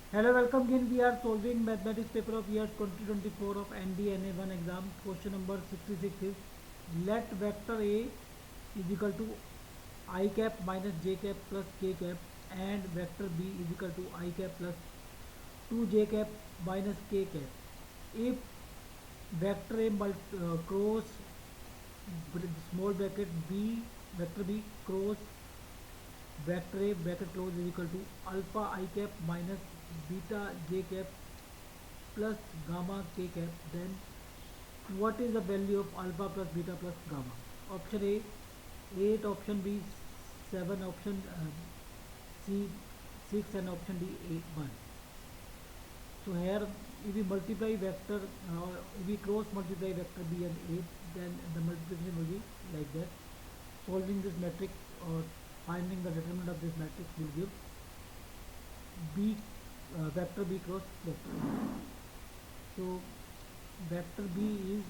Hello, welcome again. We are solving mathematics paper of year 2024 of NDNA 1 exam. Question number 66 is let vector A is equal to I cap minus j cap plus k cap and vector B is equal to I cap plus 2j cap minus k cap. If vector A cross small bracket B vector B cross vector A bracket close is equal to alpha I cap minus beta j cap plus gamma k cap, then what is the value of alpha plus beta plus gamma? Option A 8, option B 7, option C 6 and option D 8, 1. So here if we multiply vector if we cross multiply vector B and 8, then the multiplication will be like that. Solving this matrix or finding the determinant of this matrix will give B vector B cross vector A. So vector B is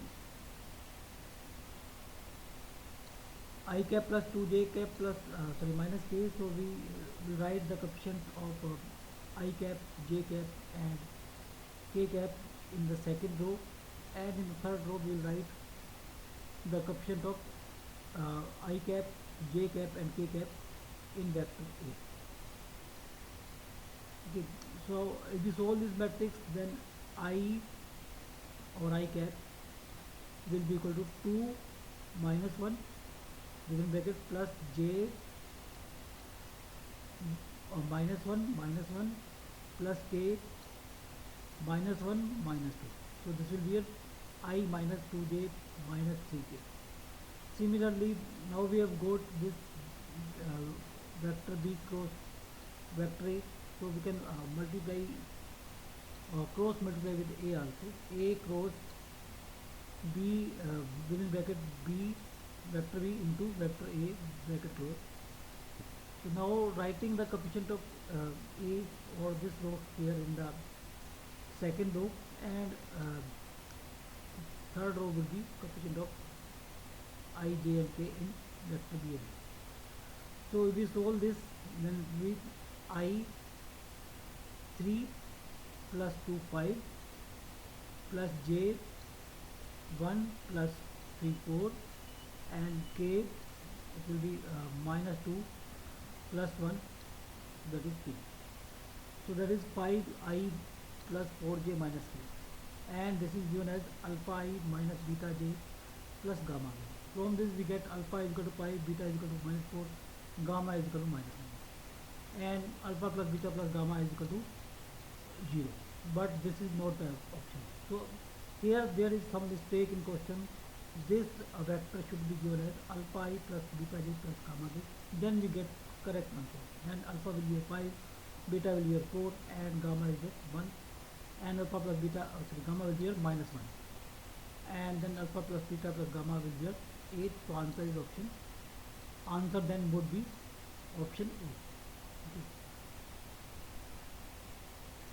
I cap plus 2j cap plus minus k. So we write the coefficient of I cap, j cap and k cap in the second row, and in the third row we will write the coefficient of I cap, j cap and k cap in vector A. Okay, so if we solve this matrix, then I or I cap will be equal to 2 minus 1 within bracket plus j or minus 1 plus k minus 1 minus 2. So this will be a I minus 2j minus 3k. Similarly, now we have got this vector B cross vector A, so we can multiply cross multiply with A also. A cross B within bracket B vector B into vector A bracket close. So now writing the coefficient of A or this row here in the second row, and third row will be coefficient of I, j and k in vector B and A. So if we solve this, then we I 3 plus 2 5 plus j 1 plus 3 4 and k it will be minus 2 plus 1, that is 3. So that is 5I plus 4j minus k, and this is given as alpha I minus beta j plus gamma j. From this we get alpha is equal to 5, beta is equal to minus 4, gamma is equal to minus 9, and alpha plus beta plus gamma is equal to 0. But this is not the option. So here there is some mistake in question. This vector should be given as alpha I plus beta j plus gamma j. Then we get correct answer. Then alpha will be a 5, beta will be a 4, and gamma is a 1, and alpha plus beta gamma will be a minus 1, and then alpha plus beta plus gamma will be a 8. So answer is option. Answer then would be option A. Okay.